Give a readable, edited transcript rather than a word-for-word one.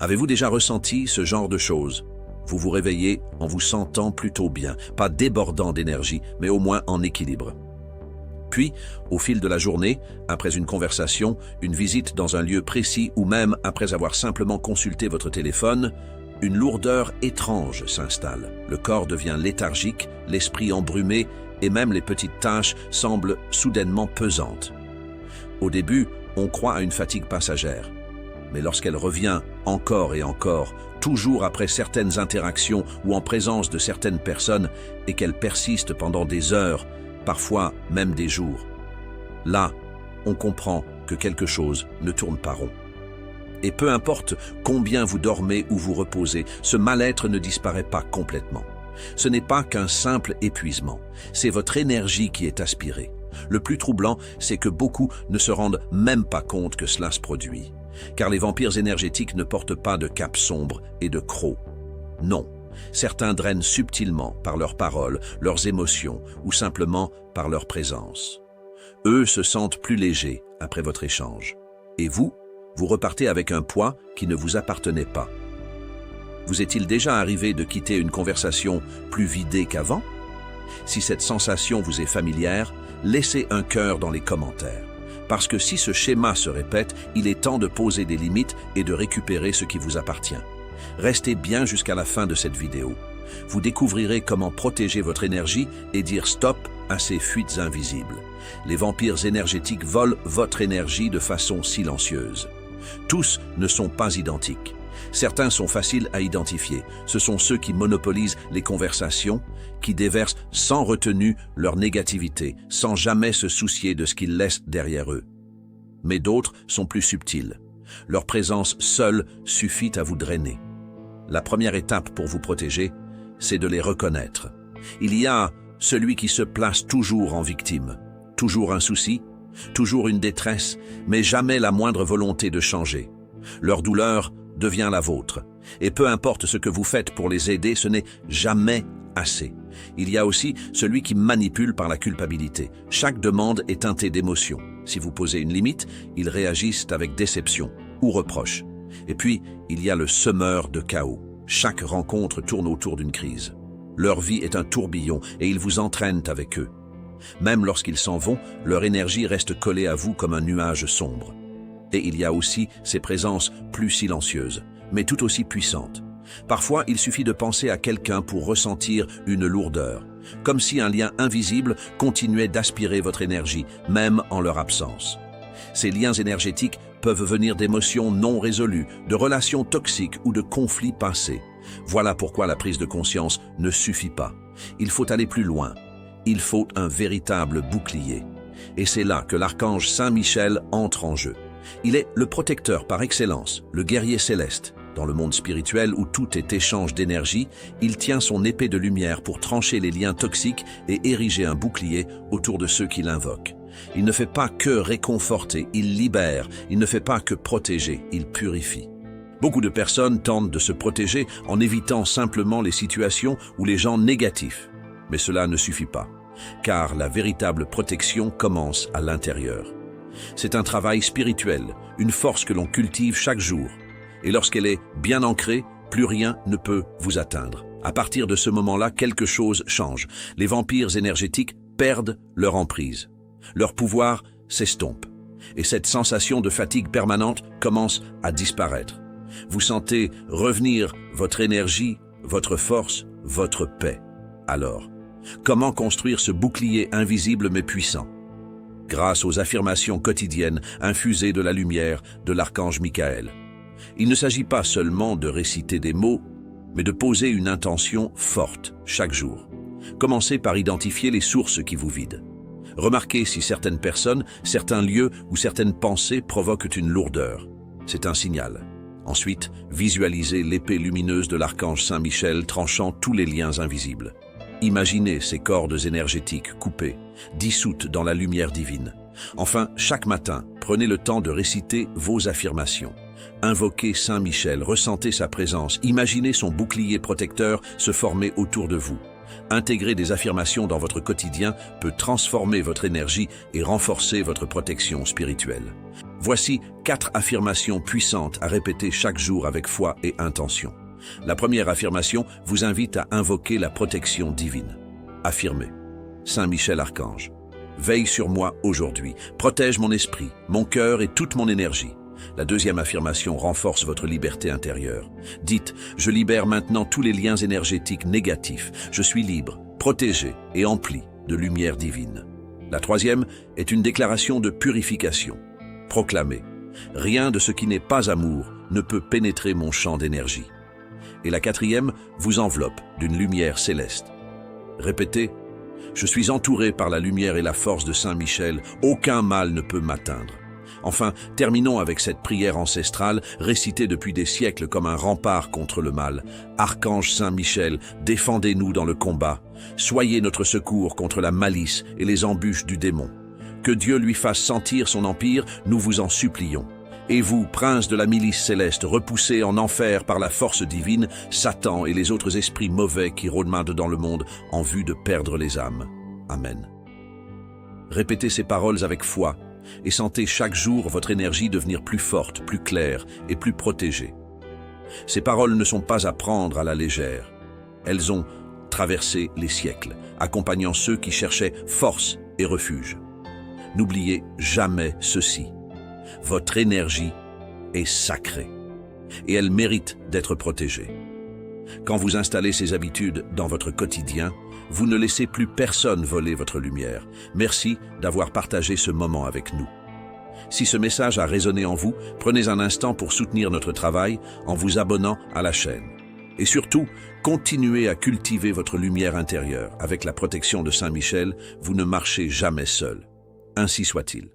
Avez-vous déjà ressenti ce genre de choses? Vous vous réveillez en vous sentant plutôt bien, pas débordant d'énergie, mais au moins en équilibre. Puis, au fil de la journée, après une conversation, une visite dans un lieu précis ou même après avoir simplement consulté votre téléphone, une lourdeur étrange s'installe. Le corps devient léthargique, l'esprit embrumé et même les petites tâches semblent soudainement pesantes. Au début, on croit à une fatigue passagère. Mais lorsqu'elle revient encore et encore, toujours après certaines interactions ou en présence de certaines personnes, et qu'elle persiste pendant des heures, parfois même des jours, là, on comprend que quelque chose ne tourne pas rond. Et peu importe combien vous dormez ou vous reposez, ce mal-être ne disparaît pas complètement. Ce n'est pas qu'un simple épuisement, c'est votre énergie qui est aspirée. Le plus troublant, c'est que beaucoup ne se rendent même pas compte que cela se produit. Car les vampires énergétiques ne portent pas de cape sombre et de crocs. Non, certains drainent subtilement par leurs paroles, leurs émotions ou simplement par leur présence. Eux se sentent plus légers après votre échange. Et vous repartez avec un poids qui ne vous appartenait pas. Vous est-il déjà arrivé de quitter une conversation plus vidée qu'avant? Si cette sensation vous est familière, laissez un cœur dans les commentaires. Parce que si ce schéma se répète, il est temps de poser des limites et de récupérer ce qui vous appartient. Restez bien jusqu'à la fin de cette vidéo. Vous découvrirez comment protéger votre énergie et dire stop à ces fuites invisibles. Les vampires énergétiques volent votre énergie de façon silencieuse. Tous ne sont pas identiques. Certains sont faciles à identifier. Ce sont ceux qui monopolisent les conversations, qui déversent sans retenue leur négativité, sans jamais se soucier de ce qu'ils laissent derrière eux. Mais d'autres sont plus subtils. Leur présence seule suffit à vous drainer. La première étape pour vous protéger, c'est de les reconnaître. Il y a celui qui se place toujours en victime, toujours un souci, toujours une détresse, mais jamais la moindre volonté de changer. Leur douleur devient la vôtre. Et peu importe ce que vous faites pour les aider, ce n'est jamais assez. Il y a aussi celui qui manipule par la culpabilité. Chaque demande est teintée d'émotions. Si vous posez une limite, ils réagissent avec déception ou reproche. Et puis, il y a le semeur de chaos. Chaque rencontre tourne autour d'une crise. Leur vie est un tourbillon et ils vous entraînent avec eux. Même lorsqu'ils s'en vont, leur énergie reste collée à vous comme un nuage sombre. Et il y a aussi ces présences plus silencieuses, mais tout aussi puissantes. Parfois, il suffit de penser à quelqu'un pour ressentir une lourdeur, comme si un lien invisible continuait d'aspirer votre énergie, même en leur absence. Ces liens énergétiques peuvent venir d'émotions non résolues, de relations toxiques ou de conflits passés. Voilà pourquoi la prise de conscience ne suffit pas. Il faut aller plus loin. Il faut un véritable bouclier. Et c'est là que l'archange Saint Michel entre en jeu. Il est le protecteur par excellence, le guerrier céleste. Dans le monde spirituel où tout est échange d'énergie, il tient son épée de lumière pour trancher les liens toxiques et ériger un bouclier autour de ceux qui l'invoquent. Il ne fait pas que réconforter, il libère. Il ne fait pas que protéger, il purifie. Beaucoup de personnes tentent de se protéger en évitant simplement les situations ou les gens négatifs. Mais cela ne suffit pas, car la véritable protection commence à l'intérieur. C'est un travail spirituel, une force que l'on cultive chaque jour. Et lorsqu'elle est bien ancrée, plus rien ne peut vous atteindre. À partir de ce moment-là, quelque chose change. Les vampires énergétiques perdent leur emprise. Leur pouvoir s'estompe. Et cette sensation de fatigue permanente commence à disparaître. Vous sentez revenir votre énergie, votre force, votre paix. Alors, comment construire ce bouclier invisible mais puissant? Grâce aux affirmations quotidiennes infusées de la lumière de l'archange Michael. Il ne s'agit pas seulement de réciter des mots, mais de poser une intention forte chaque jour. Commencez par identifier les sources qui vous vident. Remarquez si certaines personnes, certains lieux ou certaines pensées provoquent une lourdeur. C'est un signal. Ensuite, visualisez l'épée lumineuse de l'archange Saint Michel tranchant tous les liens invisibles. Imaginez ces cordes énergétiques coupées, dissoutes dans la lumière divine. Enfin, chaque matin, prenez le temps de réciter vos affirmations. Invoquez Saint Michel, ressentez sa présence, imaginez son bouclier protecteur se former autour de vous. Intégrer des affirmations dans votre quotidien peut transformer votre énergie et renforcer votre protection spirituelle. Voici 4 affirmations puissantes à répéter chaque jour avec foi et intention. La première affirmation vous invite à invoquer la protection divine. Affirmez. Saint Michel Archange, veille sur moi aujourd'hui, protège mon esprit, mon cœur et toute mon énergie. La deuxième affirmation renforce votre liberté intérieure. Dites, je libère maintenant tous les liens énergétiques négatifs. Je suis libre, protégé et empli de lumière divine. La troisième est une déclaration de purification. Proclamez, rien de ce qui n'est pas amour ne peut pénétrer mon champ d'énergie. Et la quatrième vous enveloppe d'une lumière céleste. Répétez, je suis entouré par la lumière et la force de Saint Michel, aucun mal ne peut m'atteindre. Enfin, terminons avec cette prière ancestrale, récitée depuis des siècles comme un rempart contre le mal. Archange Saint Michel, défendez-nous dans le combat. Soyez notre secours contre la malice et les embûches du démon. Que Dieu lui fasse sentir son empire, nous vous en supplions. Et vous, prince de la milice céleste, repoussés en enfer par la force divine, Satan et les autres esprits mauvais qui rôdent dans le monde en vue de perdre les âmes. Amen. Répétez ces paroles avec foi et sentez chaque jour votre énergie devenir plus forte, plus claire et plus protégée. Ces paroles ne sont pas à prendre à la légère. Elles ont traversé les siècles, accompagnant ceux qui cherchaient force et refuge. N'oubliez jamais ceci. Votre énergie est sacrée et elle mérite d'être protégée. Quand vous installez ces habitudes dans votre quotidien, vous ne laissez plus personne voler votre lumière. Merci d'avoir partagé ce moment avec nous. Si ce message a résonné en vous, prenez un instant pour soutenir notre travail en vous abonnant à la chaîne. Et surtout, continuez à cultiver votre lumière intérieure. Avec la protection de Saint Michel, vous ne marchez jamais seul. Ainsi soit-il.